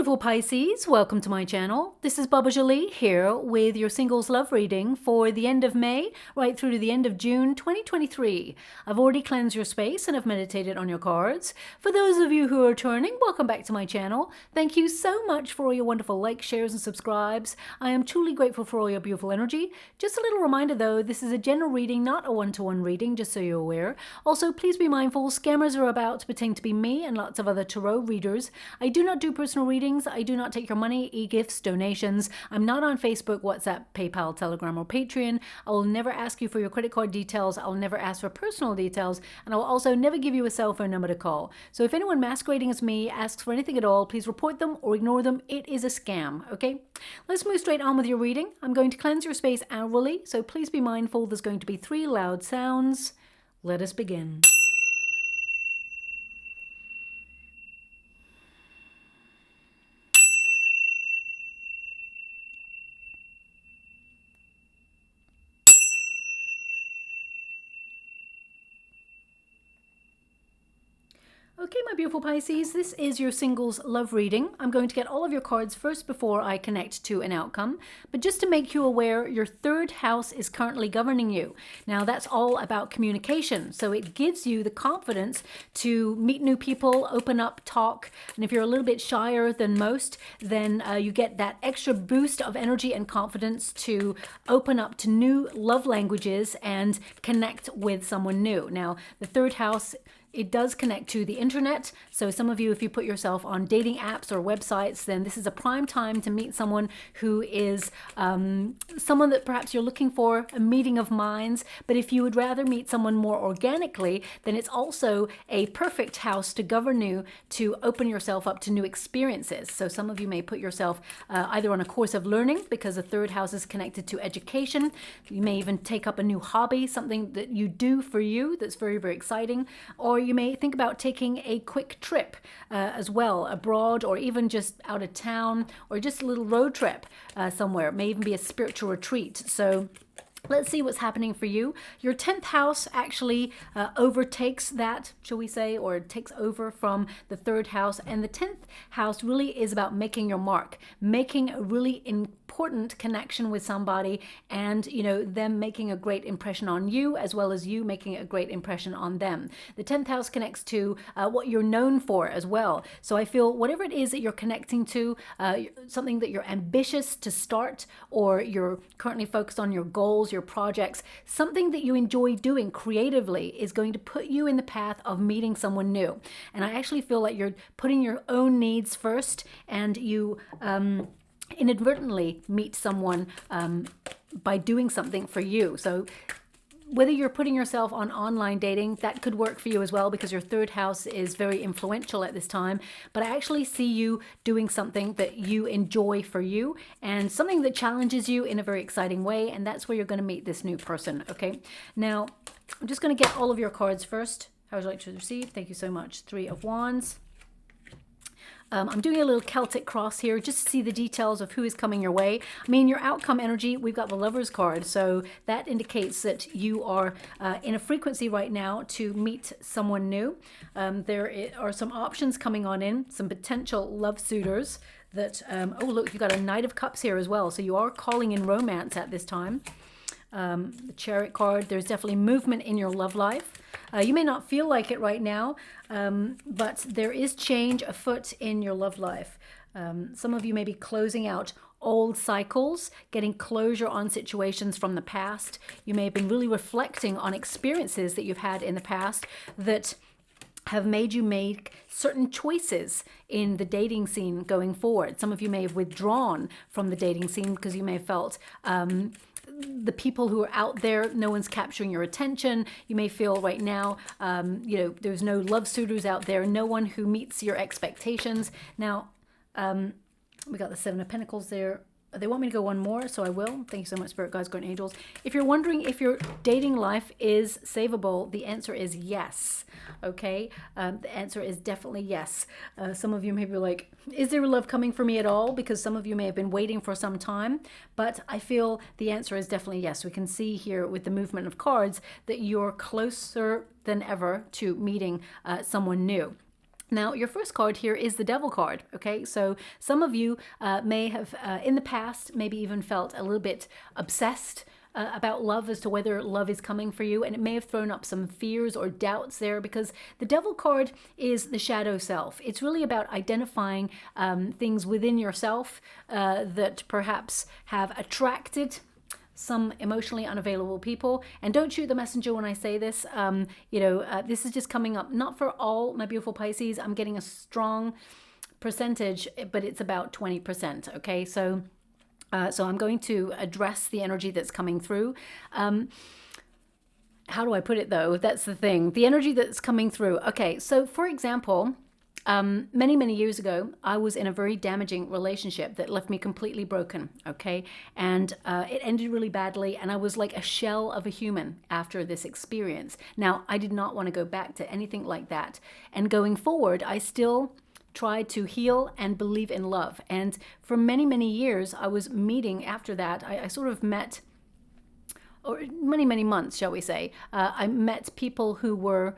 beautiful Pisces, welcome to my channel. This is Baba Jolie here with your singles love reading for the end of May right through to the end of June 2023. I've already cleansed your space and have meditated on your cards. For those of you who are returning, welcome back to my channel. Thank you so much for all your wonderful likes, shares and subscribes. I am truly grateful for all your beautiful energy. Just a little reminder though, this is a general reading, not a one-to-one reading, just so you're aware. Also, please be mindful, scammers are about to pretend to be me and lots of other tarot readers. I do not do personal readings. I do not take your money, e-gifts, donations. I'm not on Facebook, WhatsApp, PayPal, Telegram, or Patreon. I will never ask you for your credit card details. I'll never ask for personal details. And I will also never give you a cell phone number to call. So if anyone masquerading as me asks for anything at all, please report them or ignore them. It is a scam, okay? Let's move straight on with your reading. I'm going to cleanse your space hourly, so please be mindful. There's going to be 3 loud sounds. Let us begin. Okay, my beautiful Pisces, this is your singles love reading. I'm going to get all of your cards first before I connect to an outcome. But just to make you aware, your 3rd house is currently governing you. Now, that's all about communication. So it gives you the confidence to meet new people, open up, talk. And if you're a little bit shyer than most, then you get that extra boost of energy and confidence to open up to new love languages and connect with someone new. Now, the 3rd house, it does connect to the internet. So some of you, if you put yourself on dating apps or websites, then this is a prime time to meet someone who is someone that perhaps you're looking for, a meeting of minds. But if you would rather meet someone more organically, then it's also a perfect house to govern you, to open yourself up to new experiences. So some of you may put yourself either on a course of learning because the 3rd house is connected to education. You may even take up a new hobby, something that you do for you that's very, very exciting. Or you may think about taking a quick trip as well, abroad or even just out of town, or just a little road trip somewhere. It may even be a spiritual retreat. So let's see what's happening for you. Your 10th house actually overtakes that, shall we say, or takes over from the 3rd house. And the 10th house really is about making your mark, making a really important connection with somebody, and them making a great impression on you, as well as you making a great impression on them. The 10th house connects to what you're known for as well. So I feel whatever it is that you're connecting to, something that you're ambitious to start, or you're currently focused on your goals, your projects, something that you enjoy doing creatively is going to put you in the path of meeting someone new. And I actually feel like you're putting your own needs first, and you inadvertently meet someone by doing something for you. So whether you're putting yourself on online dating, that could work for you as well, because your 3rd house is very influential at this time. But I actually see you doing something that you enjoy for you, and something that challenges you in a very exciting way. And that's where you're going to meet this new person. Okay, now I'm just going to get all of your cards first. How would you like to receive? Thank you so much. 3 of Wands. I'm doing a little Celtic cross here just to see the details of who is coming your way. I mean, your outcome energy, we've got the Lovers card. So that indicates that you are in a frequency right now to meet someone new. There are some options coming on in, some potential love suitors that, oh, look, you got a Knight of Cups here as well. So you are calling in romance at this time. The Chariot card, there's definitely movement in your love life. You may not feel like it right now, but there is change afoot in your love life. Some of you may be closing out old cycles, getting closure on situations from the past. You may have been really reflecting on experiences that you've had in the past that have made you make certain choices in the dating scene going forward. Some of you may have withdrawn from the dating scene because you may have felt the people who are out there, no one's capturing your attention. You may feel right now, there's no love suitors out there, no one who meets your expectations. Now, we got the 7 of Pentacles there. They want me to go one more, so I will. Thank you so much, Spirit Guides, Guardian Angels. If you're wondering if your dating life is savable, the answer is yes. Okay? The answer is definitely yes. Some of you may be like, is there love coming for me at all? Because some of you may have been waiting for some time. But I feel the answer is definitely yes. We can see here with the movement of cards that you're closer than ever to meeting someone new. Now, your first card here is the Devil card, okay? So some of you may have, in the past, maybe even felt a little bit obsessed about love as to whether love is coming for you, and it may have thrown up some fears or doubts there, because the Devil card is the shadow self. It's really about identifying things within yourself that perhaps have attracted some emotionally unavailable people. And don't shoot the messenger when I say this. This is just coming up, not for all my beautiful Pisces. I'm getting a strong percentage, but it's about 20%. Okay, so I'm going to address the energy that's coming through. How do I put it though? That's the thing. The energy that's coming through. Okay, so for example, many years ago, I was in a very damaging relationship that left me completely broken, okay? And it ended really badly, and I was like a shell of a human after this experience. Now, I did not want to go back to anything like that. And going forward, I still tried to heal and believe in love. And for many years, I was meeting after that. I sort of met, or many months, shall we say, I met people who were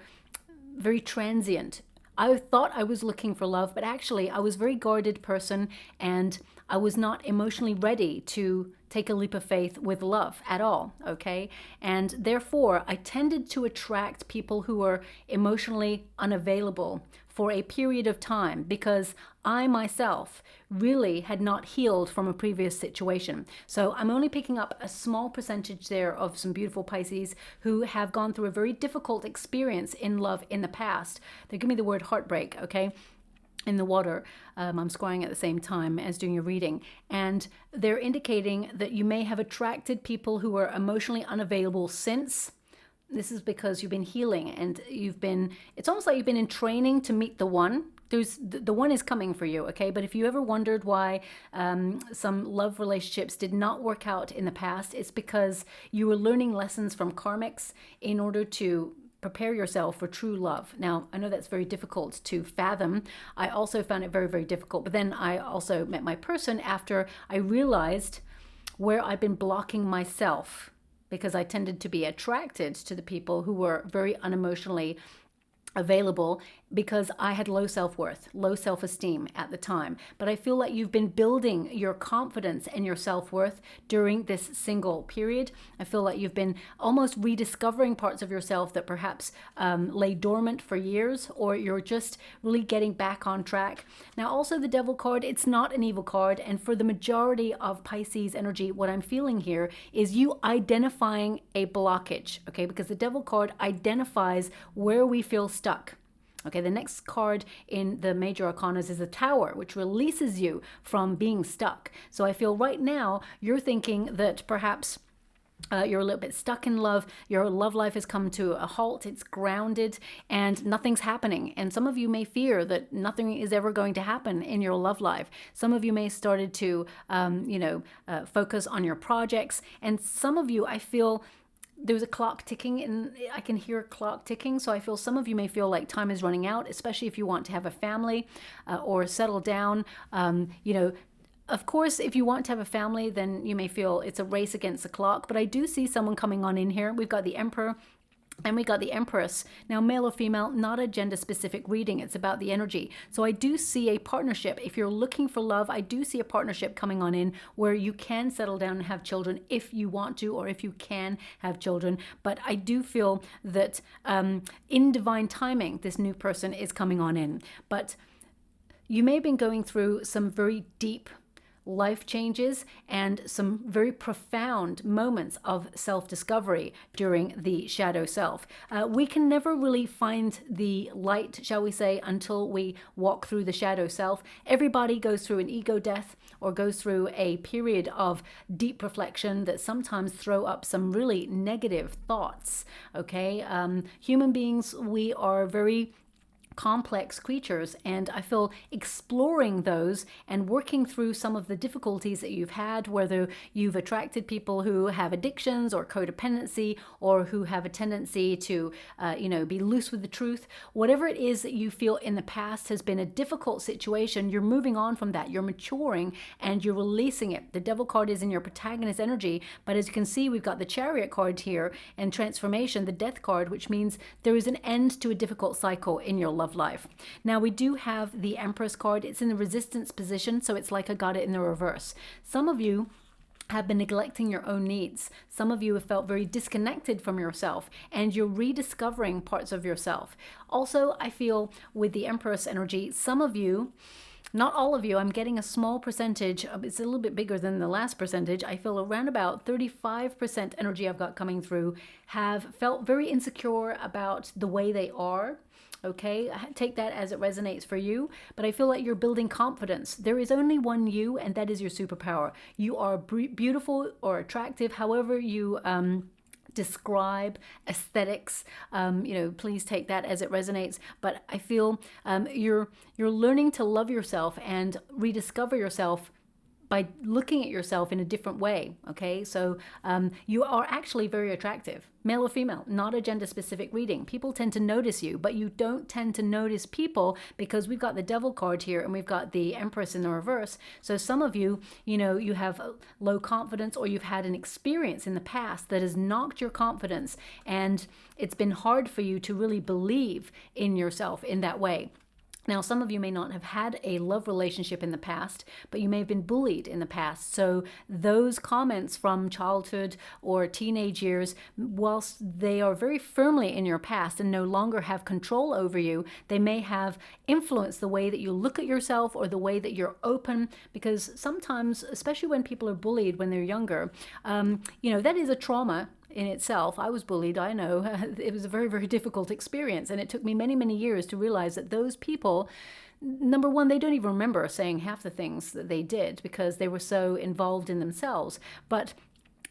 very transient. I thought I was looking for love, but actually I was a very guarded person, and I was not emotionally ready to take a leap of faith with love at all, okay? And therefore, I tended to attract people who were emotionally unavailable for a period of time, because I myself really had not healed from a previous situation. So I'm only picking up a small percentage there of some beautiful Pisces who have gone through a very difficult experience in love in the past. They give me the word heartbreak, okay? In the water. I'm scrying at the same time as doing a reading, and they're indicating that you may have attracted people who are emotionally unavailable since. This is because you've been healing, and it's almost like you've been in training to meet the one. The one is coming for you, okay? But if you ever wondered why some love relationships did not work out in the past, it's because you were learning lessons from karmics in order to prepare yourself for true love. Now, I know that's very difficult to fathom. I also found it very difficult. But then I also met my person after I realized where I've been blocking myself, because I tended to be attracted to the people who were very unemotionally available, because I had low self-worth, low self-esteem at the time. But I feel like you've been building your confidence and your self-worth during this single period. I feel like you've been almost rediscovering parts of yourself that perhaps lay dormant for years, or you're just really getting back on track. Now, also the Devil card, it's not an evil card. And for the majority of Pisces energy, what I'm feeling here is you identifying a blockage, okay? Because the Devil card identifies where we feel stuck. Okay, the next card in the major arcanas is the Tower, which releases you from being stuck. So I feel right now you're thinking that perhaps you're a little bit stuck in love. Your love life has come to a halt. It's grounded and nothing's happening. And some of you may fear that nothing is ever going to happen in your love life. Some of you may have started to, focus on your projects. And some of you, I feel, there's a clock ticking, and I can hear a clock ticking. So I feel some of you may feel like time is running out, especially if you want to have a family or settle down. Of course, if you want to have a family, then you may feel it's a race against the clock. But I do see someone coming on in here. We've got the Emperor and we got the Empress. Now, male or female, not a gender-specific reading. It's about the energy. So I do see a partnership. If you're looking for love, I do see a partnership coming on in where you can settle down and have children if you want to, or if you can have children. But I do feel that in divine timing, this new person is coming on in. But you may have been going through some very deep life changes and some very profound moments of self-discovery during the shadow self. We can never really find the light, shall we say, until we walk through the shadow self. Everybody goes through an ego death or goes through a period of deep reflection that sometimes throw up some really negative thoughts, okay? Human beings, we are very complex creatures, and I feel exploring those and working through some of the difficulties that you've had, whether you've attracted people who have addictions or codependency, or who have a tendency to be loose with the truth. Whatever it is that you feel in the past has been a difficult situation, you're moving on from that, you're maturing, and you're releasing it. The Devil card is in your protagonist energy, but as you can see, we've got the Chariot card here and transformation, the Death card, which means there is an end to a difficult cycle in your love love life. Now we do have the Empress card. It's in the resistance position, so it's like I got it in the reverse. Some of you have been neglecting your own needs. Some of you have felt very disconnected from yourself, and you're rediscovering parts of yourself. Also, I feel with the Empress energy, some of you, not all of you, I'm getting a small percentage, it's a little bit bigger than the last percentage. I feel around about 35% energy I've got coming through have felt very insecure about the way they are. Okay, take that as it resonates for you, but I feel like you're building confidence. There is only one you, and that is your superpower. You are beautiful or attractive, however you describe aesthetics. Please take that as it resonates. But I feel you're learning to love yourself and rediscover yourself by looking at yourself in a different way. Okay, so you are actually very attractive, male or female, not a gender specific reading. People tend to notice you, but you don't tend to notice people because we've got the Devil card here and we've got the Empress in the reverse. So some of you, you have low confidence, or you've had an experience in the past that has knocked your confidence, and it's been hard for you to really believe in yourself in that way. Now, some of you may not have had a love relationship in the past, but you may have been bullied in the past. So those comments from childhood or teenage years, whilst they are very firmly in your past and no longer have control over you, they may have influenced the way that you look at yourself or the way that you're open. Because sometimes, especially when people are bullied when they're younger, that is a trauma in itself. I was bullied, I know. It was a very, very difficult experience, and it took me many, many years to realize that those people, number one, they don't even remember saying half the things that they did because they were so involved in themselves. But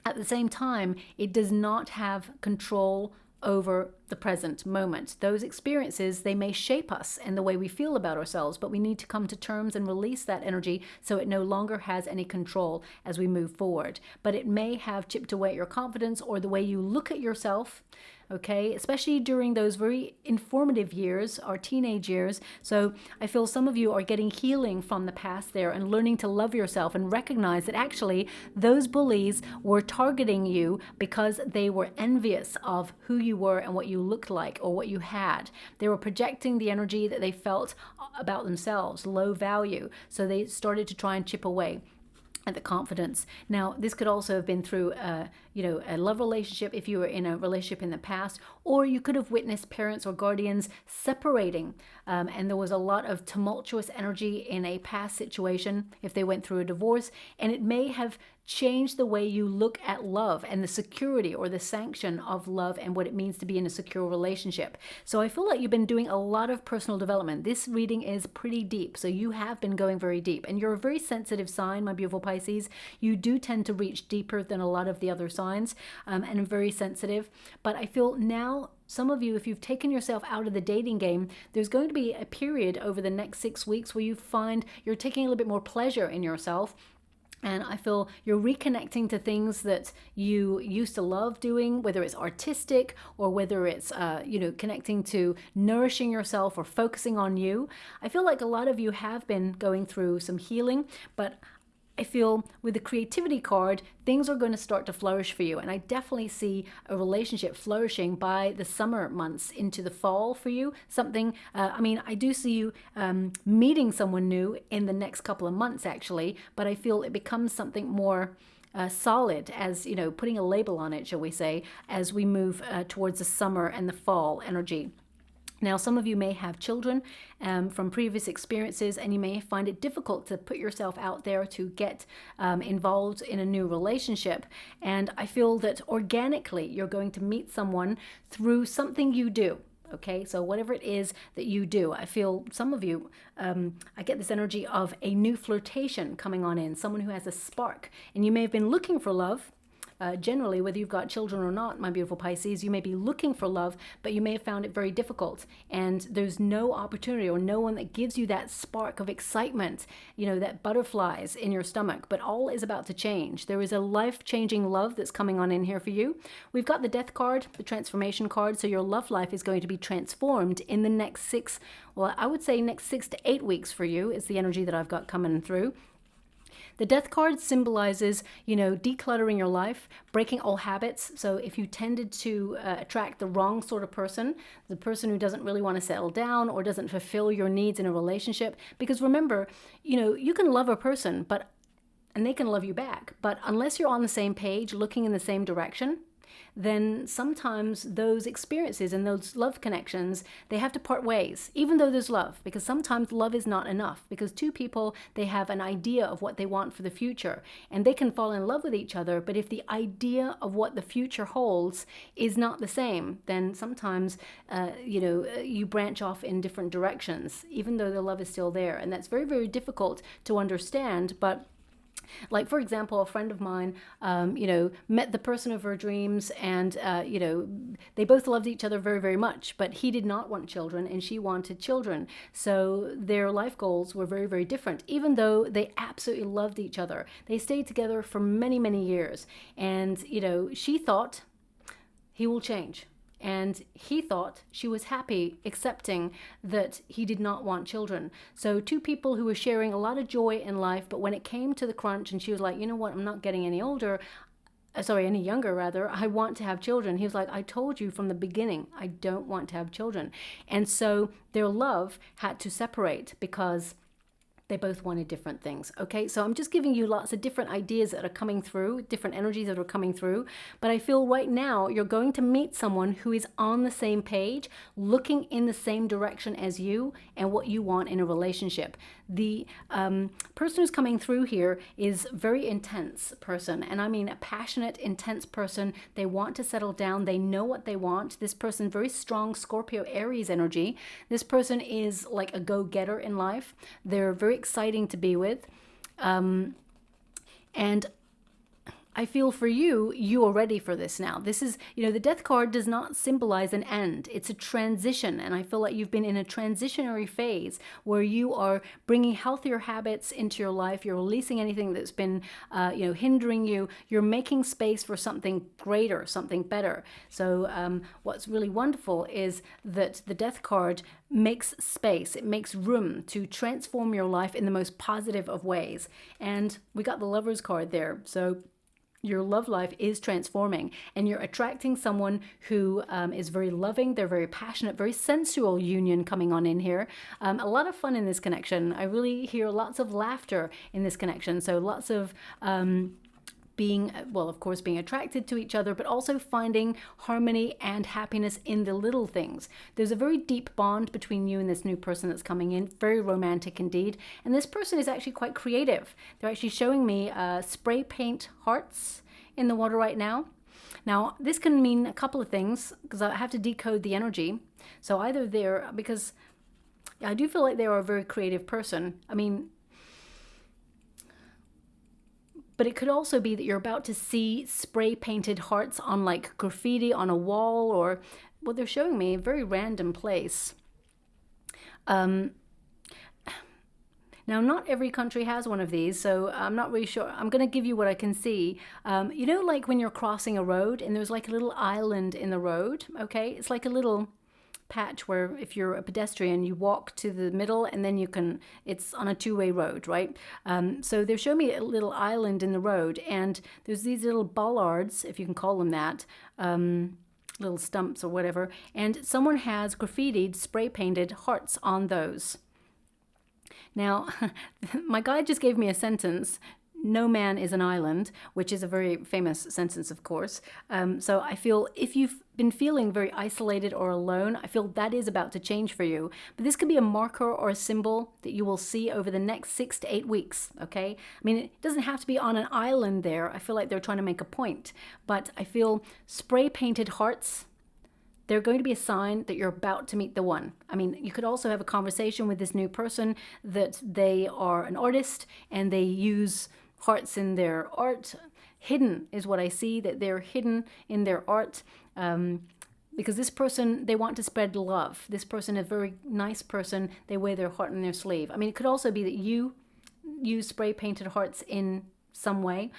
at the same time, it does not have control over the present moment. Those experiences, they may shape us and the way we feel about ourselves, but we need to come to terms and release that energy so it no longer has any control as we move forward. But it may have chipped away at your confidence or the way you look at yourself, okay, especially during those very informative years, our teenage years. So I feel some of you are getting healing from the past there and learning to love yourself and recognize that actually those bullies were targeting you because they were envious of who you were and what you looked like or what you had. They were projecting the energy that they felt about themselves, low value. So they started to try and chip away at the confidence. Now, this could also have been through a love relationship if you were in a relationship in the past, or you could have witnessed parents or guardians separating, and there was a lot of tumultuous energy in a past situation if they went through a divorce, and it may have changed the way you look at love and the security or the sanction of love and what it means to be in a secure relationship. So I feel like you've been doing a lot of personal development. This reading is pretty deep, so you have been going very deep, and you're a very sensitive sign, my beautiful Pisces. You do tend to reach deeper than a lot of the other signs, and very sensitive. But I feel now, some of you, if you've taken yourself out of the dating game, there's going to be a period over the next 6 weeks where you find you're taking a little bit more pleasure in yourself. And I feel you're reconnecting to things that you used to love doing, whether it's artistic or whether it's, connecting to nourishing yourself or focusing on you. I feel like a lot of you have been going through some healing, but I feel with the creativity card, things are going to start to flourish for you. And I definitely see a relationship flourishing by the summer months into the fall for you. I do see you meeting someone new in the next couple of months, actually. But I feel it becomes something more solid, as, putting a label on it, shall we say, as we move towards the summer and the fall energy. Now, some of you may have children from previous experiences, and you may find it difficult to put yourself out there to get involved in a new relationship. And I feel that organically you're going to meet someone through something you do. Okay, so whatever it is that you do, I feel some of you, I get this energy of a new flirtation coming on in, someone who has a spark. And you may have been looking for love. Generally, whether you've got children or not, my beautiful Pisces, you may be looking for love, but you may have found it very difficult. And there's no opportunity or no one that gives you that spark of excitement, that butterflies in your stomach. But all is about to change. There is a life-changing love that's coming on in here for you. We've got the Death card, the Transformation card. So your love life is going to be transformed in the next 6 to 8 weeks for you. It's the energy that I've got coming through. The Death card symbolizes, decluttering your life, breaking all habits. So if you tended to attract the wrong sort of person, the person who doesn't really want to settle down or doesn't fulfill your needs in a relationship, because remember, you can love a person, and they can love you back, but unless you're on the same page, looking in the same direction, then sometimes those experiences and those love connections, they have to part ways, even though there's love, because sometimes love is not enough, because two people, they have an idea of what they want for the future, and they can fall in love with each other, but if the idea of what the future holds is not the same, then sometimes, you branch off in different directions, even though the love is still there, and that's very, very difficult to understand. But like, for example, a friend of mine, met the person of her dreams, and, they both loved each other very, very much, but he did not want children and she wanted children. So their life goals were very, very different, even though they absolutely loved each other. They stayed together for many, many years. And, she thought he will change. And he thought she was happy accepting that he did not want children. So two people who were sharing a lot of joy in life, but when it came to the crunch and she was like, you know what, I'm not getting any younger rather, I want to have children. He was like, I told you from the beginning, I don't want to have children. And so their love had to separate because they both wanted different things. Okay, so I'm just giving you lots of different ideas that are coming through, different energies that are coming through. But I feel right now you're going to meet someone who is on the same page, looking in the same direction as you and what you want in a relationship. The person who's coming through here is a very intense person. And I mean a passionate, intense person. They want to settle down. They know what they want. This person, very strong Scorpio Aries energy. This person is like a go-getter in life. They're very exciting to be with. And I feel for you, you are ready for this now. This is, the Death card does not symbolize an end. It's a transition. And I feel like you've been in a transitionary phase where you are bringing healthier habits into your life. You're releasing anything that's been, hindering you. You're making space for something greater, something better. So what's really wonderful is that the Death card makes space. It makes room to transform your life in the most positive of ways. And we got the Lovers card there. So your love life is transforming and you're attracting someone who is very loving. They're very passionate, very sensual union coming on in here. A lot of fun in this connection. I really hear lots of laughter in this connection. So lots of being attracted to each other, but also finding harmony and happiness in the little things. There's a very deep bond between you and this new person that's coming in, very romantic indeed. And this person is actually quite creative. They're actually showing me spray paint hearts in the water right now. Now, this can mean a couple of things because I have to decode the energy. So either because I do feel like they are a very creative person. But it could also be that you're about to see spray painted hearts on like graffiti on a wall, or what they're showing me, a very random place. Now, not every country has one of these, so I'm not really sure. I'm going to give you what I can see. Like when you're crossing a road and there's like a little island in the road, okay? It's like a little patch where if you're a pedestrian, you walk to the middle and then it's on a two-way road, right? So they're showing me a little island in the road and there's these little bollards, if you can call them that, little stumps or whatever, and someone has graffitied, spray painted hearts on those. Now, my guide just gave me a sentence, no man is an island, which is a very famous sentence, of course. So I feel if you've been feeling very isolated or alone, I feel that is about to change for you. But this could be a marker or a symbol that you will see over the next 6 to 8 weeks, okay? It doesn't have to be on an island there. I feel like they're trying to make a point. But I feel spray painted hearts, they're going to be a sign that you're about to meet the one. You could also have a conversation with this new person that they are an artist and they use hearts in their art. Hidden is what I see, that they're hidden in their art because this person, they want to spread love. This person is a very nice person. They wear their heart on their sleeve. It could also be that you use spray painted hearts in some way.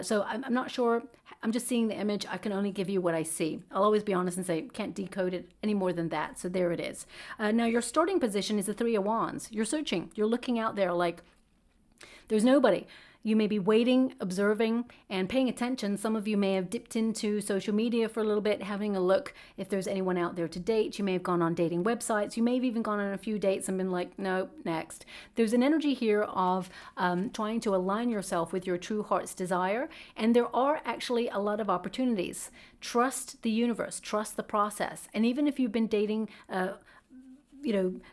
So I'm not sure. I'm just seeing the image. I can only give you what I see. I'll always be honest and say, can't decode it any more than that. So there it is. Now your starting position is the Three of Wands. You're searching. You're looking out there like there's nobody. You may be waiting, observing, and paying attention. Some of you may have dipped into social media for a little bit, having a look if there's anyone out there to date. You may have gone on dating websites. You may have even gone on a few dates and been like, no, next. There's an energy here of trying to align yourself with your true heart's desire. And there are actually a lot of opportunities. Trust the universe, trust the process. And even if you've been dating,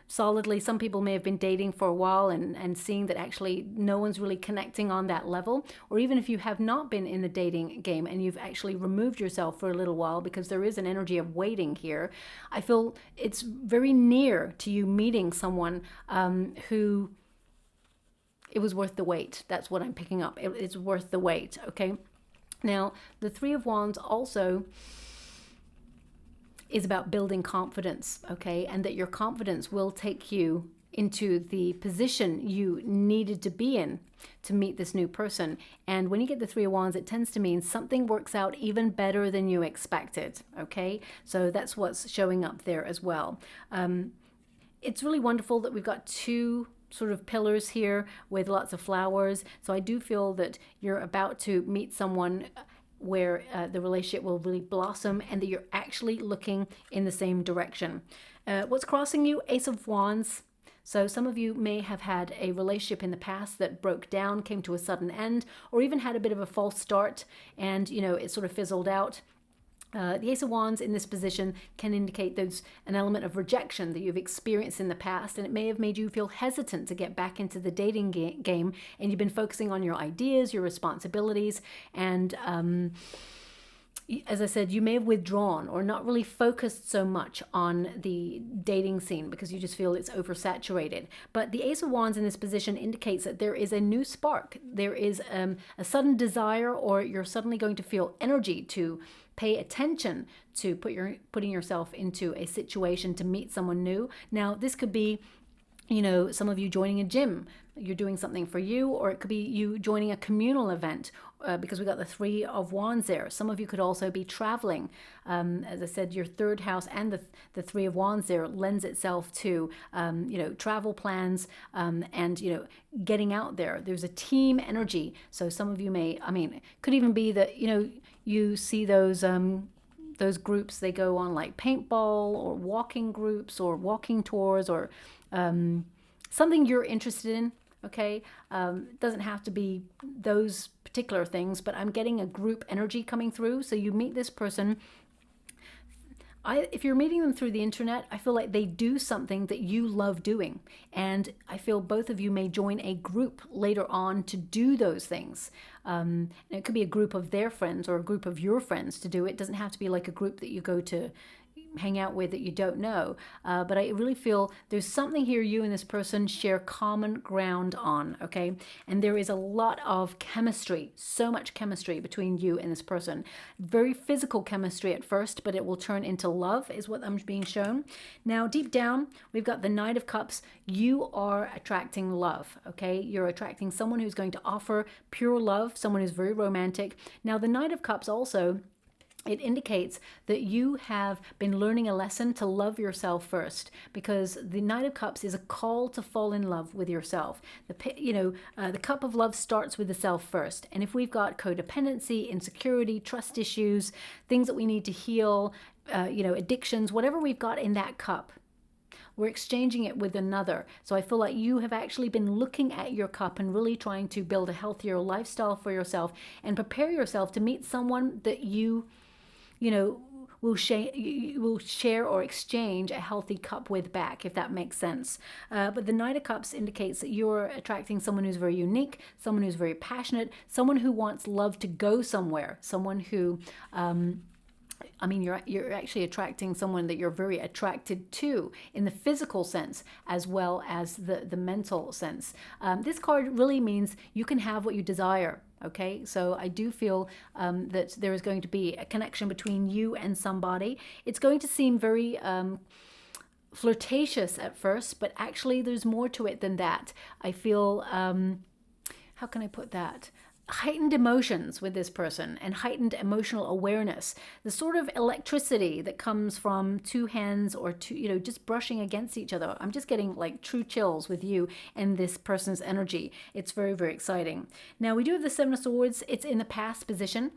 solidly, some people may have been dating for a while and seeing that actually no one's really connecting on that level. Or even if you have not been in the dating game and you've actually removed yourself for a little while, because there is an energy of waiting here, I feel it's very near to you meeting someone who it was worth the wait. That's what I'm picking up. It's worth the wait, okay? Now, the Three of Wands also is about building confidence, okay? And that your confidence will take you into the position you needed to be in to meet this new person. And when you get the Three of Wands, it tends to mean something works out even better than you expected, okay? So that's what's showing up there as well. It's really wonderful that we've got two sort of pillars here with lots of flowers. So I do feel that you're about to meet someone where the relationship will really blossom and that you're actually looking in the same direction. What's crossing you? Ace of Wands. So some of you may have had a relationship in the past that broke down, came to a sudden end, or even had a bit of a false start and, it sort of fizzled out. The Ace of Wands in this position can indicate there's an element of rejection that you've experienced in the past, and it may have made you feel hesitant to get back into the dating game, and you've been focusing on your ideas, your responsibilities, and as I said, you may have withdrawn or not really focused so much on the dating scene because you just feel it's oversaturated. But the Ace of Wands in this position indicates that there is a new spark. There is a sudden desire, or you're suddenly going to feel energy to pay attention to putting yourself into a situation to meet someone new. Now, this could be, some of you joining a gym, you're doing something for you, or it could be you joining a communal event because we got the Three of Wands there. Some of you could also be traveling. As I said, your third house and the Three of Wands there lends itself to, travel plans and, getting out there. There's a team energy. So some of you it could even be that, you see those groups, they go on like paintball or walking groups or walking tours or something you're interested in, okay? It doesn't have to be those particular things, but I'm getting a group energy coming through. So you meet this person. If you're meeting them through the internet, I feel like they do something that you love doing. And I feel both of you may join a group later on to do those things. And it could be a group of their friends or a group of your friends to do it. It doesn't have to be like a group that you go to hang out with that you don't know. But I really feel there's something here you and this person share common ground on, okay? And there is a lot of chemistry, so much chemistry between you and this person. Very physical chemistry at first, but it will turn into love is what I'm being shown. Now, deep down, we've got the Knight of Cups. You are attracting love, okay? You're attracting someone who's going to offer pure love, someone who's very romantic. Now, the Knight of Cups also, it indicates that you have been learning a lesson to love yourself first, because the Knight of Cups is a call to fall in love with yourself. The cup of love starts with the self first. And if we've got codependency, insecurity, trust issues, things that we need to heal, addictions, whatever we've got in that cup, we're exchanging it with another. So I feel like you have actually been looking at your cup and really trying to build a healthier lifestyle for yourself and prepare yourself to meet someone that you will share or exchange a healthy cup with back, if that makes sense. But the Knight of Cups indicates that you're attracting someone who's very unique, someone who's very passionate, someone who wants love to go somewhere, someone who, you're actually attracting someone that you're very attracted to in the physical sense as well as the mental sense. This card really means you can have what you desire. Okay, so I do feel that there is going to be a connection between you and somebody. It's going to seem very flirtatious at first, but actually there's more to it than that. I feel, how can I put that? heightened emotions with this person and heightened emotional awareness, the sort of electricity that comes from two hands or two, you know, just brushing against each other. I'm just getting like true chills with you and this person's energy. It's very, very exciting. Now we do have the Seven of Swords. It's in the past position.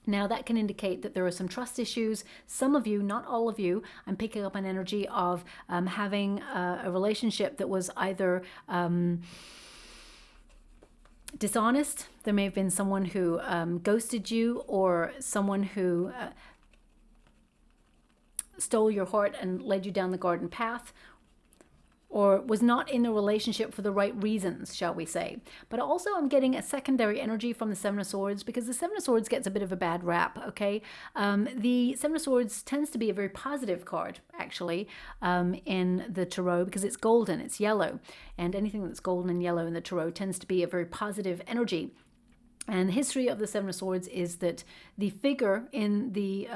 Now that can indicate that there are some trust issues. Some of you, not all of you, I'm picking up an energy of having a relationship that was either dishonest. There may have been someone who ghosted you, or someone who stole your heart and led you down the garden path, or was not in the relationship for the right reasons, shall we say. But also I'm getting a secondary energy from the Seven of Swords, because the Seven of Swords gets a bit of a bad rap, okay? The Seven of Swords tends to be a very positive card, actually, in the Tarot, because it's golden, it's yellow, and anything that's golden and yellow in the Tarot tends to be a very positive energy. And the history of the Seven of Swords is that the figure in the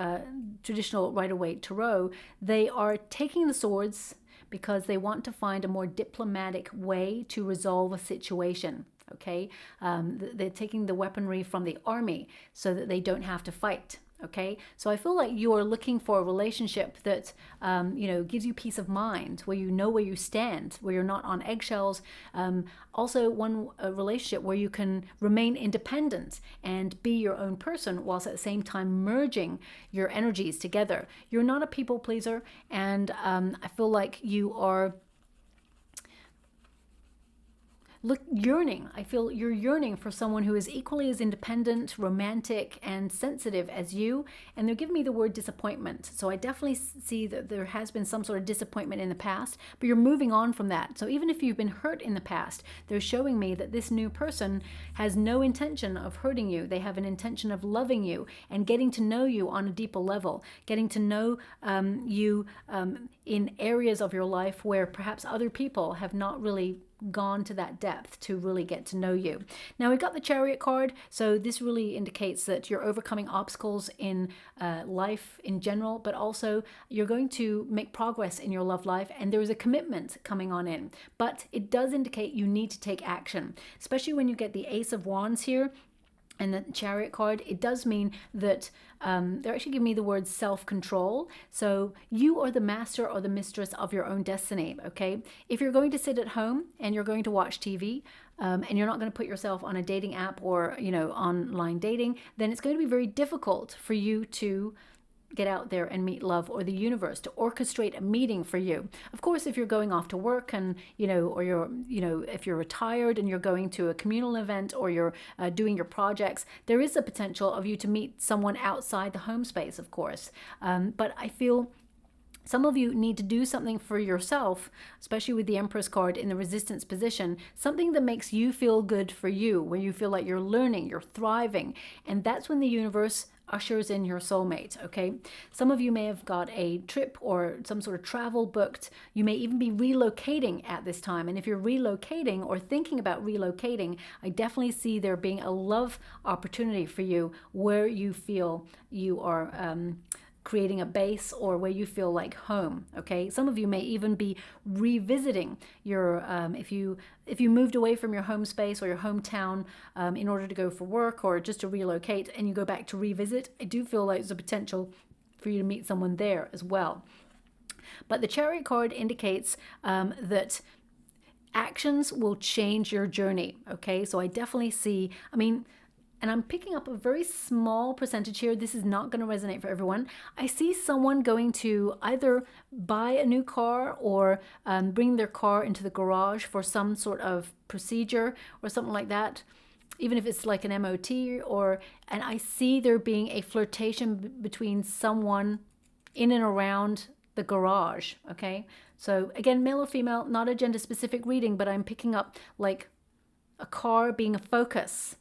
traditional Rider-Waite Tarot, they are taking the swords because they want to find a more diplomatic way to resolve a situation, okay? They're taking the weaponry from the army so that they don't have to fight, okay? So I feel like you are looking for a relationship that, you know, gives you peace of mind, where you know where you stand, where you're not on eggshells. Also, a relationship where you can remain independent and be your own person, whilst at the same time merging your energies together. You're not a people pleaser, and I feel like you are yearning. I feel you're yearning for someone who is equally as independent, romantic, and sensitive as you. And they're giving me the word disappointment. So I definitely see that there has been some sort of disappointment in the past, but you're moving on from that. So even if you've been hurt in the past, they're showing me that this new person has no intention of hurting you. They have an intention of loving you and getting to know you on a deeper level, getting to know you in areas of your life where perhaps other people have not really gone to that depth to really get to know you. Now we've got the Chariot card, so this really indicates that you're overcoming obstacles in life in general, but also you're going to make progress in your love life, and there is a commitment coming on in. But it does indicate you need to take action, especially when you get the Ace of Wands here and the Chariot card. It does mean that they're actually giving me the word self-control. So you are the master or the mistress of your own destiny, okay? If you're going to sit at home and you're going to watch TV, and you're not going to put yourself on a dating app or, you know, online dating, then it's going to be very difficult for you to get out there and meet love, or the universe to orchestrate a meeting for you. Of course, if you're going off to work and, you know, or you're, you know, if you're retired and you're going to a communal event, or you're doing your projects, there is a potential of you to meet someone outside the home space, of course. But I feel some of you need to do something for yourself, especially with the Empress card in the resistance position, something that makes you feel good for you, where you feel like you're learning, you're thriving. And that's when the universe ushers in your soulmate, okay? Some of you may have got a trip or some sort of travel booked. You may even be relocating at this time. And if you're relocating or thinking about relocating, I definitely see there being a love opportunity for you where you feel you are creating a base, or where you feel like home, okay? Some of you may even be revisiting your, if you moved away from your home space or your hometown in order to go for work or just to relocate, and you go back to revisit, I do feel like there's a potential for you to meet someone there as well. But the Chariot card indicates that actions will change your journey, okay? So I definitely see, I mean, and I'm picking up a very small percentage here. This is not going to resonate for everyone. I see someone going to either buy a new car or bring their car into the garage for some sort of procedure or something like that, even if it's like an MOT, and I see there being a flirtation between someone in and around the garage, okay? So again, male or female, not a gender specific reading, but I'm picking up like a car being a focus.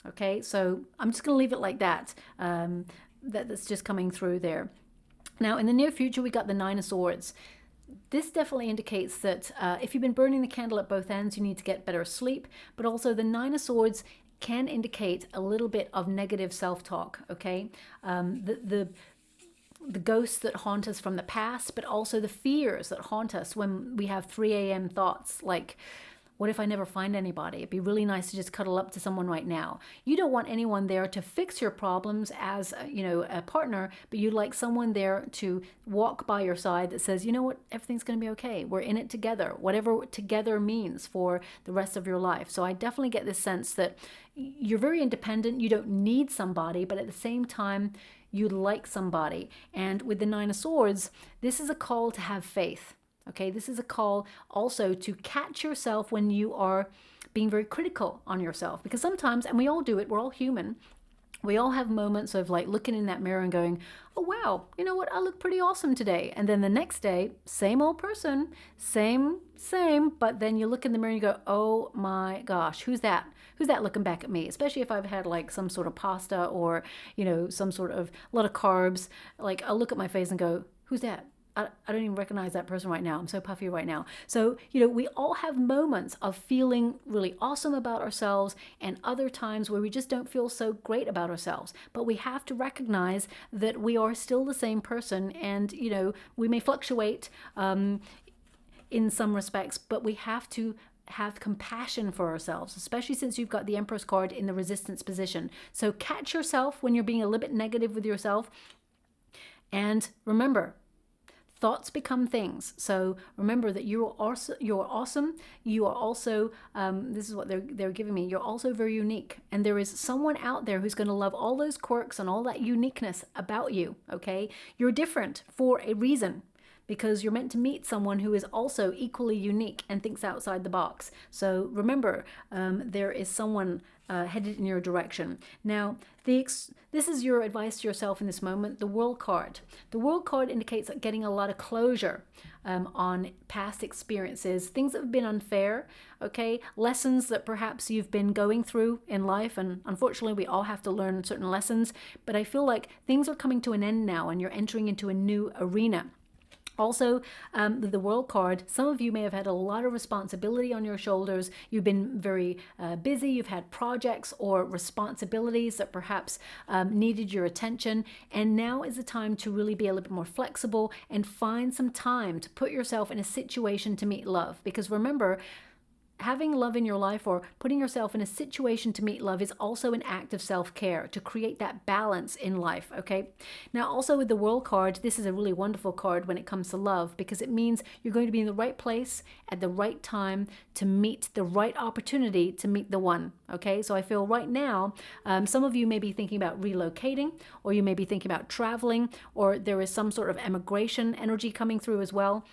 Okay, so I'm just going to leave it like that. That's just coming through there. Now, in the near future, we got the Nine of Swords. This definitely indicates that if you've been burning the candle at both ends, you need to get better sleep. But also the Nine of Swords can indicate a little bit of negative self-talk, okay? The ghosts that haunt us from the past, but also the fears that haunt us when we have 3 a.m. thoughts like, What if I never find anybody? It'd be really nice to just cuddle up to someone right now. You don't want anyone there to fix your problems as, a partner, but you'd like someone there to walk by your side that says, you know what, everything's going to be okay. We're in it together, whatever together means for the rest of your life. So I definitely get this sense that you're very independent. You don't need somebody, but at the same time, you like somebody. And with the Nine of Swords, this is a call to have faith. Okay, this is a call also to catch yourself when you are being very critical on yourself, because sometimes, and we all do it, we're all human, we all have moments of like looking in that mirror and going, oh wow, you know what, I look pretty awesome today. And then the next day, same old person, same, but then you look in the mirror and you go, oh my gosh, who's that? Who's that looking back at me? Especially if I've had like some sort of pasta or, some sort of a lot of carbs. Like I'll look at my face and go, who's that? I don't even recognize that person right now. I'm so puffy right now. So, we all have moments of feeling really awesome about ourselves and other times where we just don't feel so great about ourselves. But we have to recognize that we are still the same person, and, we may fluctuate in some respects, but we have to have compassion for ourselves, especially since you've got the Empress card in the resistance position. So catch yourself when you're being a little bit negative with yourself. And remember, thoughts become things. So remember that you're awesome. You are also, this is what they're giving me, you're also very unique. And there is someone out there who's going to love all those quirks and all that uniqueness about you, okay? You're different for a reason, because you're meant to meet someone who is also equally unique and thinks outside the box. So remember, there is someone headed in your direction. Now, this is your advice to yourself in this moment, the World card. The World card indicates getting a lot of closure on past experiences, things that have been unfair, okay? Lessons that perhaps you've been going through in life, and unfortunately we all have to learn certain lessons, but I feel like things are coming to an end now and you're entering into a new arena. Also, the World card, some of you may have had a lot of responsibility on your shoulders. You've been very busy. You've had projects or responsibilities that perhaps needed your attention. And now is the time to really be a little bit more flexible and find some time to put yourself in a situation to meet love. Because remember, having love in your life or putting yourself in a situation to meet love is also an act of self-care to create that balance in life, okay? Now, also with the World card, this is a really wonderful card when it comes to love, because it means you're going to be in the right place at the right time to meet the right opportunity to meet the one, okay? So I feel right now, some of you may be thinking about relocating, or you may be thinking about traveling, or there is some sort of emigration energy coming through as well.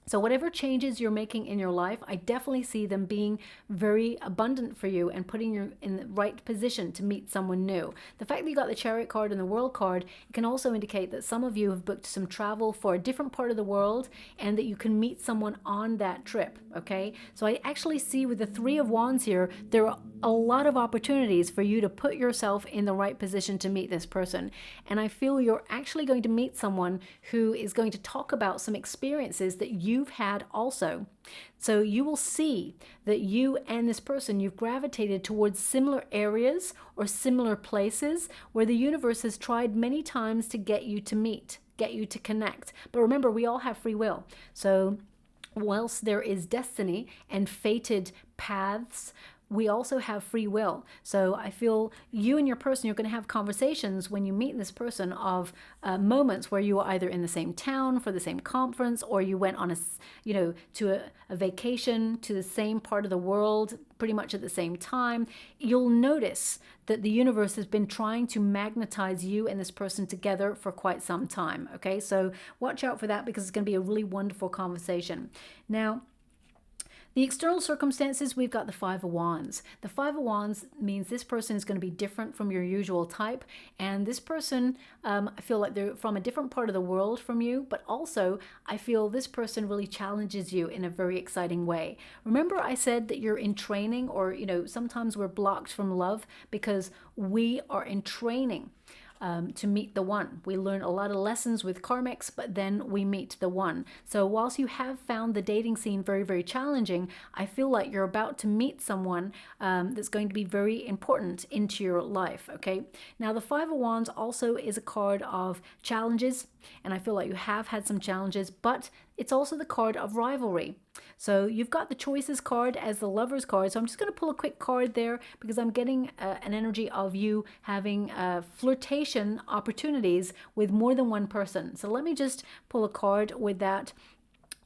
So whatever changes you're making in your life, I definitely see them being very abundant for you and putting you in the right position to meet someone new. The fact that you got the Chariot card and the World card, it can also indicate that some of you have booked some travel for a different part of the world and that you can meet someone on that trip, okay? So I actually see with the Three of Wands here, there are a lot of opportunities for you to put yourself in the right position to meet this person. And I feel you're actually going to meet someone who is going to talk about some experiences that you've had also. So you will see that you and this person, you've gravitated towards similar areas or similar places where the universe has tried many times to get you to meet, get you to connect. But remember, we all have free will. So whilst there is destiny and fated paths, we also have free will. So I feel you and your person, you're going to have conversations when you meet this person of moments where you were either in the same town for the same conference, or you went on to a vacation to the same part of the world pretty much at the same time. You'll notice that the universe has been trying to magnetize you and this person together for quite some time. Okay, so watch out for that, because it's going to be a really wonderful conversation. Now, the external circumstances, we've got the Five of Wands. The Five of Wands means this person is going to be different from your usual type. And this person, I feel like they're from a different part of the world from you, but also I feel this person really challenges you in a very exciting way. Remember I said that you're in training, or, sometimes we're blocked from love because we are in training. to meet the one. We learn a lot of lessons with karmics, but then we meet the one. So whilst you have found the dating scene very, very challenging, I feel like you're about to meet someone that's going to be very important into your life, okay? Now, the Five of Wands also is a card of challenges, and I feel like you have had some challenges, but it's also the card of rivalry. So you've got the Choices card as the Lovers card. So I'm just going to pull a quick card there because I'm getting an energy of you having flirtation opportunities with more than one person. So let me just pull a card with that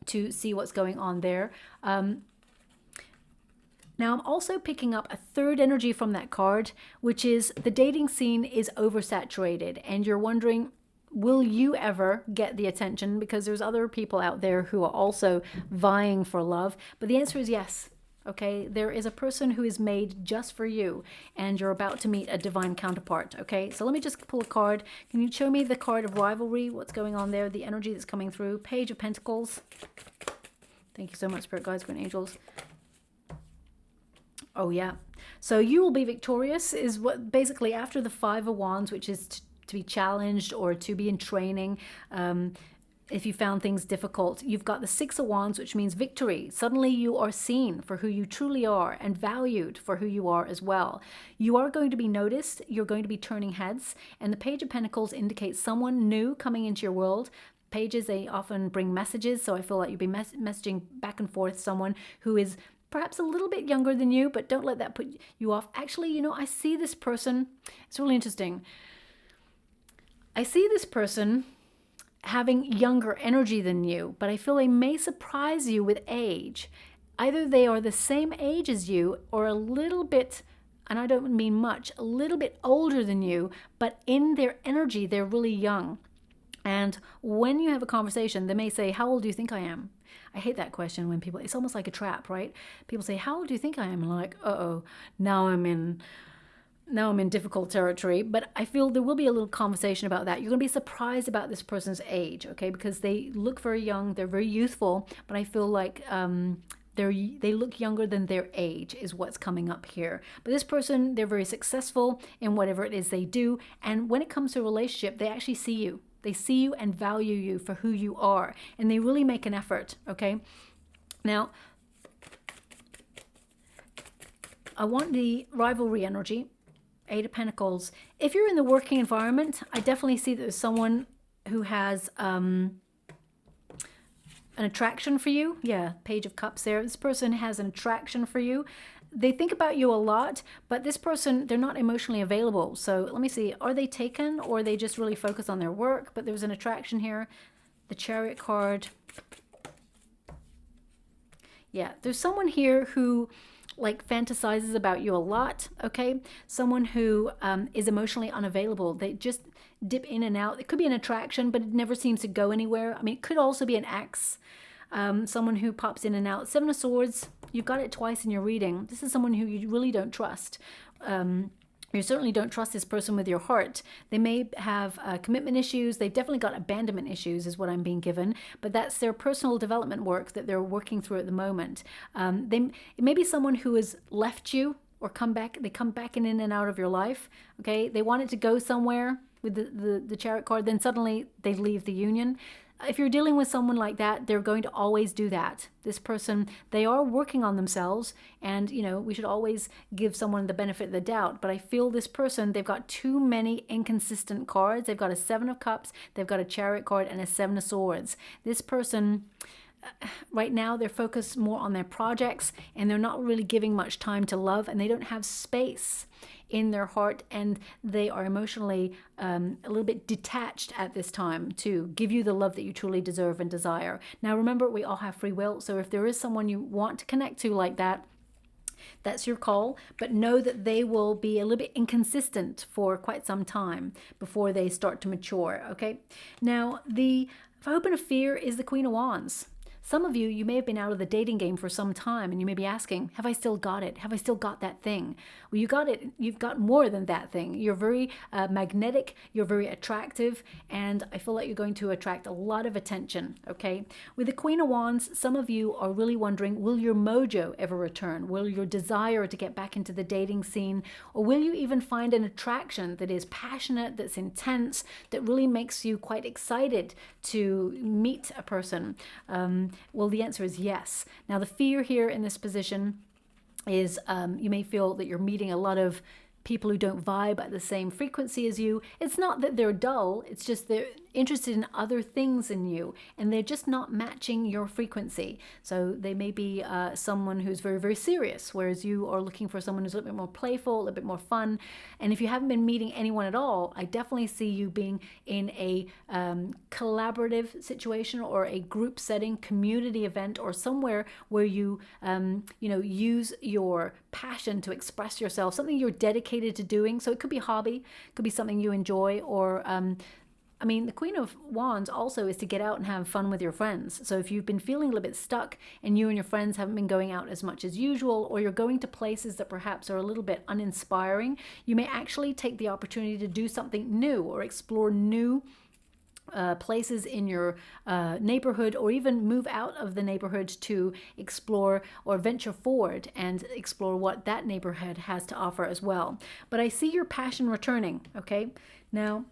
to see what's going on there. Now, I'm also picking up a third energy from that card, which is the dating scene is oversaturated, and you're wondering, will you ever get the attention? Because there's other people out there who are also vying for love. But the answer is yes. Okay, there is a person who is made just for you, and you're about to meet a divine counterpart. Okay, so let me just pull a card. Can you show me the card of rivalry? What's going on there? The energy that's coming through. Page of Pentacles. Thank you so much, Spirit Guides, Guardian Angels. Oh, yeah. So you will be victorious is what basically after the Five of Wands, which is to be challenged or to be in training. If you found things difficult, you've got the Six of Wands, which means victory. Suddenly you are seen for who you truly are and valued for who you are as well. You are going to be noticed. You're going to be turning heads. And the Page of Pentacles indicates someone new coming into your world. Pages, they often bring messages. So I feel like you'll be messaging back and forth someone who is perhaps a little bit younger than you, but don't let that put you off. Actually, you know, I see this person. It's really interesting. I see this person having younger energy than you, but I feel they may surprise you with age. Either they are the same age as you or a little bit, and I don't mean much, a little bit older than you, but in their energy, they're really young. And when you have a conversation, they may say, how old do you think I am? I hate that question when people, it's almost like a trap, right? People say, how old do you think I am? And like, uh-oh, now I'm in difficult territory. But I feel there will be a little conversation about that. You're going to be surprised about this person's age, okay? Because they look very young, they're very youthful, but I feel like they look younger than their age is what's coming up here. But this person, they're very successful in whatever it is they do. And when it comes to a relationship, they actually see you. They see you and value you for who you are. And they really make an effort, okay? Now, I want the rivalry energy, Eight of Pentacles. If you're in the working environment, I definitely see that there's someone who has an attraction for you. Yeah, Page of Cups there. This person has an attraction for you. They think about you a lot, but this person, they're not emotionally available. So let me see, are they taken or are they just really focused on their work? But there's an attraction here. The Chariot card. Yeah, there's someone here who like fantasizes about you a lot, okay? Someone who is emotionally unavailable. They just dip in and out. It could be an attraction, but it never seems to go anywhere. I mean, it could also be an ex. Someone who pops in and out. Seven of Swords, you've got it twice in your reading. This is someone who you really don't trust. You certainly don't trust this person with your heart. They may have commitment issues. They've definitely got abandonment issues is what I'm being given. But that's their personal development work that they're working through at the moment. It may be someone who has left you or come back. They come back in and out of your life. Okay, they wanted to go somewhere with the Chariot card. Then suddenly they leave the union. If you're dealing with someone like that, they're going to always do that. This person, they are working on themselves, and you know, we should always give someone the benefit of the doubt. But I feel this person, they've got too many inconsistent cards. They've got a Seven of Cups, they've got a Chariot card, and a Seven of Swords. This person, right now, they're focused more on their projects, and they're not really giving much time to love, and they don't have space in their heart, and they are emotionally a little bit detached at this time to give you the love that you truly deserve and desire. Now remember, we all have free will, so if there is someone you want to connect to like that, that's your call, but know that they will be a little bit inconsistent for quite some time before they start to mature, okay? Now, the Hope and a Fear is the Queen of Wands. Some of you, you may have been out of the dating game for some time, and you may be asking, have I still got it? Have I still got that thing? Well, you got it. You've got more than that thing. You're very magnetic. You're very attractive. And I feel like you're going to attract a lot of attention, okay? With the Queen of Wands, some of you are really wondering, will your mojo ever return? Will your desire to get back into the dating scene, or will you even find an attraction that is passionate, that's intense, that really makes you quite excited to meet a person? Well, the answer is yes. Now, the fear here in this position is you may feel that you're meeting a lot of people who don't vibe at the same frequency as you. It's not that they're dull, it's just they're interested in other things in you, and they're just not matching your frequency. So they may be someone who's very, very serious, whereas you are looking for someone who's a little bit more playful, a little bit more fun. And if you haven't been meeting anyone at all, I definitely see you being in a collaborative situation or a group setting, community event, or somewhere where you, use your passion to express yourself, something you're dedicated to doing. So it could be a hobby, could be something you enjoy, or the Queen of Wands also is to get out and have fun with your friends. So if you've been feeling a little bit stuck and you and your friends haven't been going out as much as usual, or you're going to places that perhaps are a little bit uninspiring, you may actually take the opportunity to do something new or explore new places in your neighborhood, or even move out of the neighborhood to explore or venture forward and explore what that neighborhood has to offer as well. But I see your passion returning, okay? Now,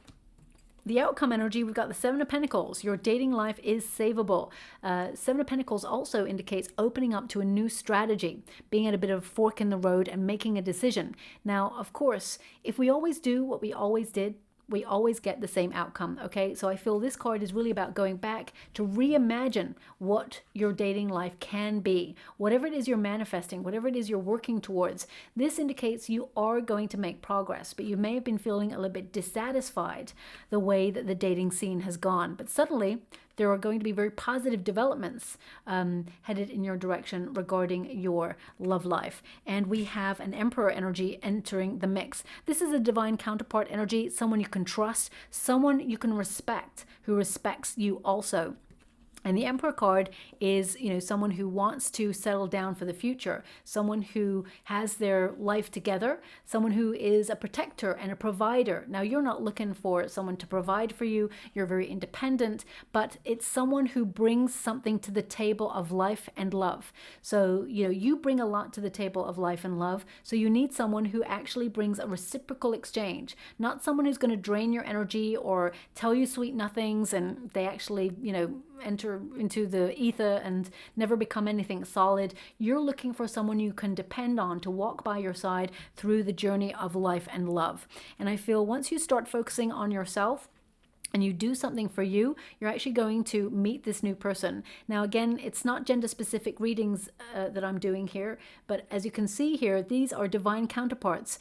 the outcome energy, we've got the Seven of Pentacles. Your dating life is savable. Seven of Pentacles also indicates opening up to a new strategy, being at a bit of a fork in the road and making a decision. Now, of course, if we always do what we always did, we always get the same outcome, okay? So I feel this card is really about going back to reimagine what your dating life can be. Whatever it is you're manifesting, whatever it is you're working towards, this indicates you are going to make progress, but you may have been feeling a little bit dissatisfied the way that the dating scene has gone. But suddenly, there are going to be very positive developments headed in your direction regarding your love life. And we have an Emperor energy entering the mix. This is a divine counterpart energy, someone you can trust, someone you can respect, who respects you also. And the Emperor card is, someone who wants to settle down for the future, someone who has their life together, someone who is a protector and a provider. Now, you're not looking for someone to provide for you. You're very independent, but it's someone who brings something to the table of life and love. So, you bring a lot to the table of life and love. So you need someone who actually brings a reciprocal exchange, not someone who's going to drain your energy or tell you sweet nothings and they actually, enter into the ether and never become anything solid. You're looking for someone you can depend on to walk by your side through the journey of life and love. And I feel once you start focusing on yourself and you do something for you, you're actually going to meet this new person. Now, again, it's not gender-specific readings that I'm doing here, but as you can see here, these are divine counterparts,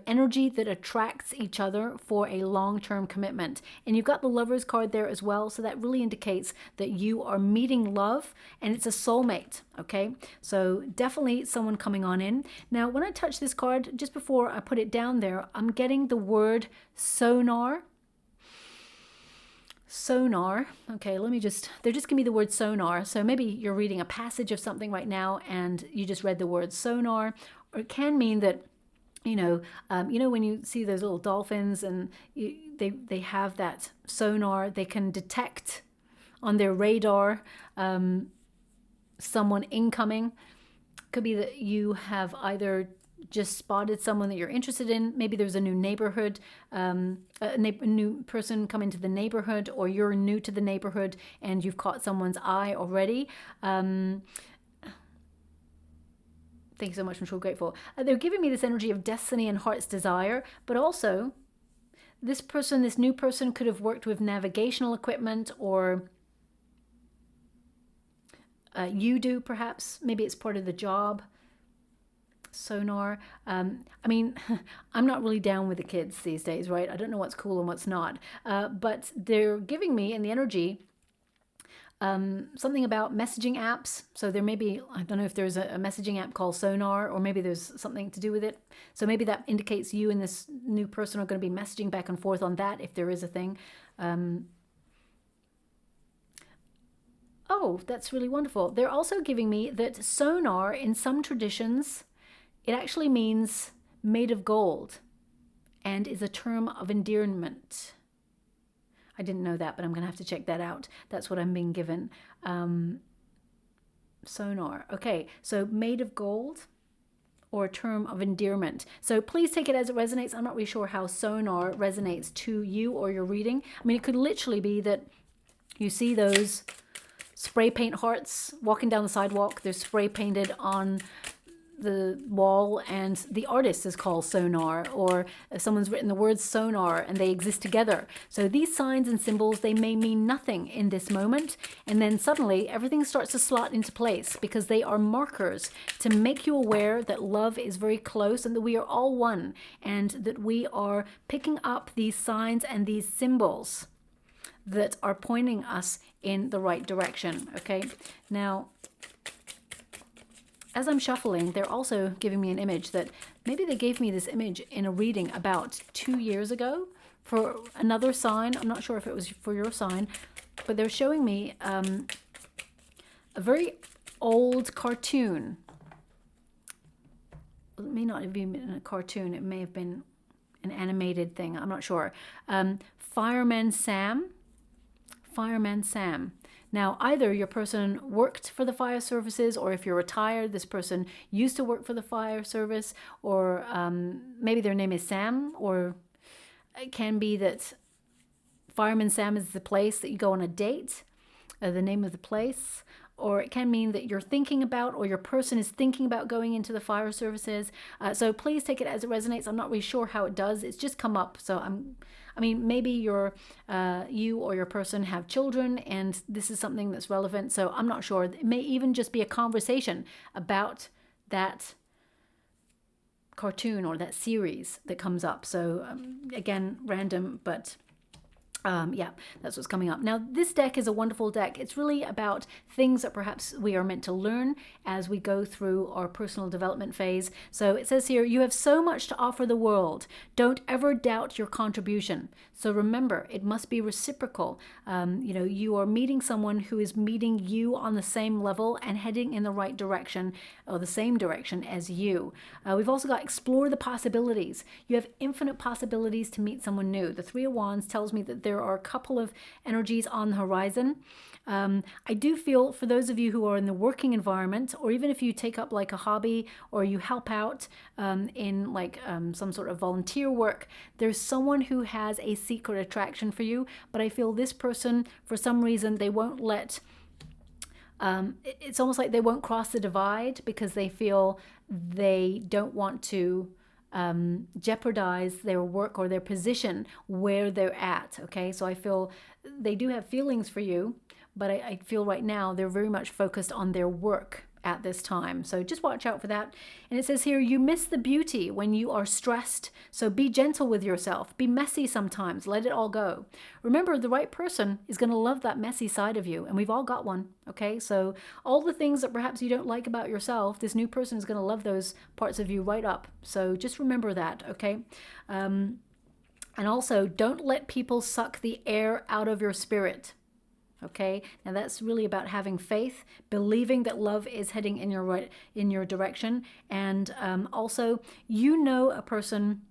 energy that attracts each other for a long-term commitment. And you've got the Lovers card there as well, so that really indicates that you are meeting love, and it's a soulmate, okay? So definitely someone coming on in. Now, when I touch this card, just before I put it down there, I'm getting the word sonar. Sonar. Okay, they're just giving me the word sonar. So maybe you're reading a passage of something right now and you just read the word sonar, or it can mean that, when you see those little dolphins and they have that sonar, they can detect on their radar someone incoming. Could be that you have either just spotted someone that you're interested in. Maybe there's a new neighborhood, a new person come into the neighborhood, or you're new to the neighborhood and you've caught someone's eye already. Thank you so much. I'm so grateful. They're giving me this energy of destiny and heart's desire, but also this new person could have worked with navigational equipment, or you do perhaps. Maybe it's part of the job. Sonar. I'm not really down with the kids these days, right? I don't know what's cool and what's not. But they're giving me in the energy something about messaging apps. So there may be, I don't know if there's a messaging app called Sonar, or maybe there's something to do with it. So maybe that indicates you and this new person are going to be messaging back and forth on that, if there is a thing. Oh, that's really wonderful. They're also giving me that sonar in some traditions, it actually means made of gold and is a term of endearment. I didn't know that, but I'm going to have to check that out. That's what I'm being given. Sonar. Okay, so made of gold or a term of endearment. So please take it as it resonates. I'm not really sure how sonar resonates to you or your reading. I mean, it could literally be that you see those spray paint hearts walking down the sidewalk. They're spray painted on the wall and the artist is called Sonar, or someone's written the words sonar and they exist together. So these signs and symbols, they may mean nothing in this moment, and then suddenly everything starts to slot into place because they are markers to make you aware that love is very close and that we are all one, and that we are picking up these signs and these symbols that are pointing us in the right direction. Okay, now as I'm shuffling, they're also giving me an image that maybe they gave me this image in a reading about 2 years ago for another sign. I'm not sure if it was for your sign, but they're showing me a very old cartoon. It may not have been a cartoon. It may have been an animated thing. I'm not sure. Fireman Sam. Fireman Sam. Now, either your person worked for the fire services, or if you're retired, this person used to work for the fire service, or maybe their name is Sam, or it can be that Fireman Sam is the place that you go on a date, the name of the place, or it can mean that you're thinking about, or your person is thinking about going into the fire services. So please take it as it resonates. I'm not really sure how it does. It's just come up. So I mean, maybe you or your person have children and this is something that's relevant. So I'm not sure. It may even just be a conversation about that cartoon or that series that comes up. So again, random, but yeah, that's what's coming up. Now, this deck is a wonderful deck. It's really about things that perhaps we are meant to learn as we go through our personal development phase. So it says here, you have so much to offer the world. Don't ever doubt your contribution. So remember, it must be reciprocal. You know, you are meeting someone who is meeting you on the same level and heading in the right direction, or the same direction as you. We've also got explore the possibilities. You have infinite possibilities to meet someone new. The Three of Wands tells me that there are a couple of energies on the horizon. I do feel for those of you who are in the working environment, or even if you take up like a hobby or you help out in like some sort of volunteer work, there's someone who has a secret attraction for you. But I feel this person, for some reason, they won't let, it's almost like they won't cross the divide because they feel they don't want to jeopardize their work or their position where they're at. Okay, so I feel they do have feelings for you, but I feel right now they're very much focused on their work at this time. So just watch out for that. And it says here, you miss the beauty when you are stressed. So be gentle with yourself. Be messy sometimes. Let it all go. Remember, the right person is going to love that messy side of you. And we've all got one. Okay. So all the things that perhaps you don't like about yourself, this new person is going to love those parts of you right up. So just remember that. Okay. And also, don't let people suck the air out of your spirit. Okay, now that's really about having faith, believing that love is heading in your direction, and also you know a person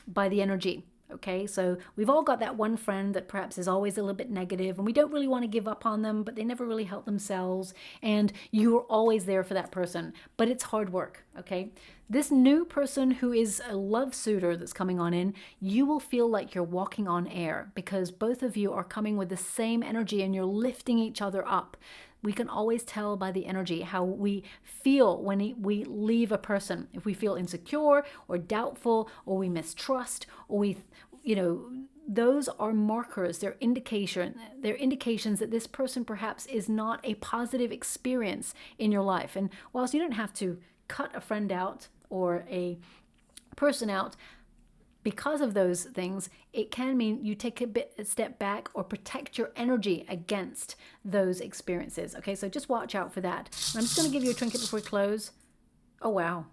by the energy. Okay, so we've all got that one friend that perhaps is always a little bit negative and we don't really want to give up on them, but they never really help themselves, and you are always there for that person, but it's hard work. Okay, this new person who is a love suitor that's coming on in, you will feel like you're walking on air because both of you are coming with the same energy and you're lifting each other up. We can always tell by the energy how we feel when we leave a person. If we feel insecure or doubtful, or we mistrust, or we, you know, those are markers. They're indications that this person perhaps is not a positive experience in your life. And whilst you don't have to cut a friend out or a person out because of those things, it can mean you take a step back or protect your energy against those experiences. Okay, so just watch out for that. And I'm just going to give you a trinket before we close. Oh, wow.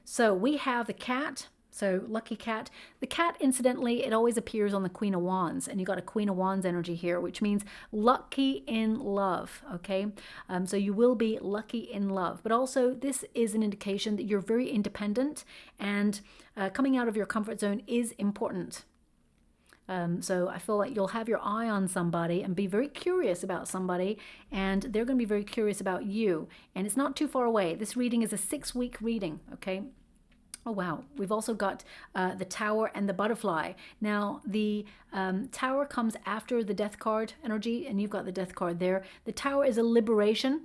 So we have the cat, So lucky cat. The cat, incidentally, it always appears on the Queen of Wands, and you got a Queen of Wands energy here, which means lucky in love, okay? So you will be lucky in love, but also this is an indication that you're very independent, and coming out of your comfort zone is important. So I feel like you'll have your eye on somebody and be very curious about somebody, and they're going to be very curious about you, and it's not too far away. This reading is a 6-week reading, okay? Oh, wow. We've also got the Tower and the Butterfly. Now, the Tower comes after the Death card energy, and you've got the Death card there. The Tower is a liberation,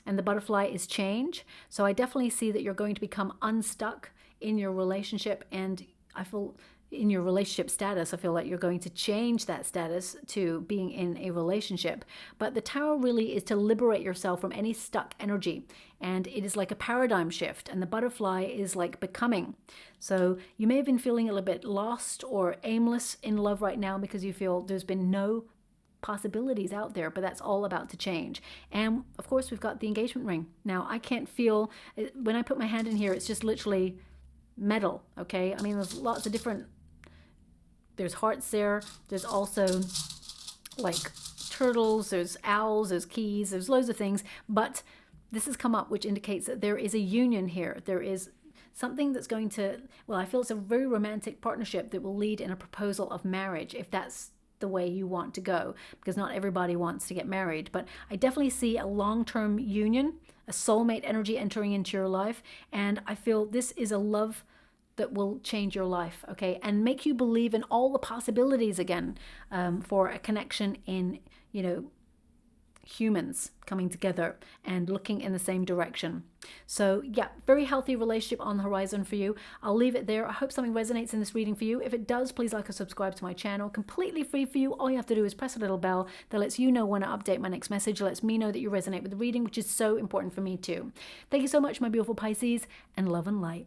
and the Butterfly is change. So I definitely see that you're going to become unstuck in your relationship, and I feel in your relationship status, I feel like you're going to change that status to being in a relationship. But the Tower really is to liberate yourself from any stuck energy. And it is like a paradigm shift. And the Butterfly is like becoming. So you may have been feeling a little bit lost or aimless in love right now because you feel there's been no possibilities out there, but that's all about to change. And of course, we've got the engagement ring. Now, I can't feel, when I put my hand in here, it's just literally metal, okay? I mean, there's lots of different, there's hearts there. There's also like turtles, there's owls, there's keys, there's loads of things. But this has come up, which indicates that there is a union here. There is something that's going to, well, I feel it's a very romantic partnership that will lead in a proposal of marriage, if that's the way you want to go, because not everybody wants to get married. But I definitely see a long-term union, a soulmate energy entering into your life. And I feel this is a love that will change your life, okay, and make you believe in all the possibilities again, for a connection in, you know, humans coming together and looking in the same direction. So yeah, very healthy relationship on the horizon for you. I'll leave it there. I hope something resonates in this reading for you. If it does, please like or subscribe to my channel. Completely free for you. All you have to do is press a little bell that lets you know when I update my next message. It lets me know that you resonate with the reading, which is so important for me too. Thank you so much, my beautiful Pisces, and love and light.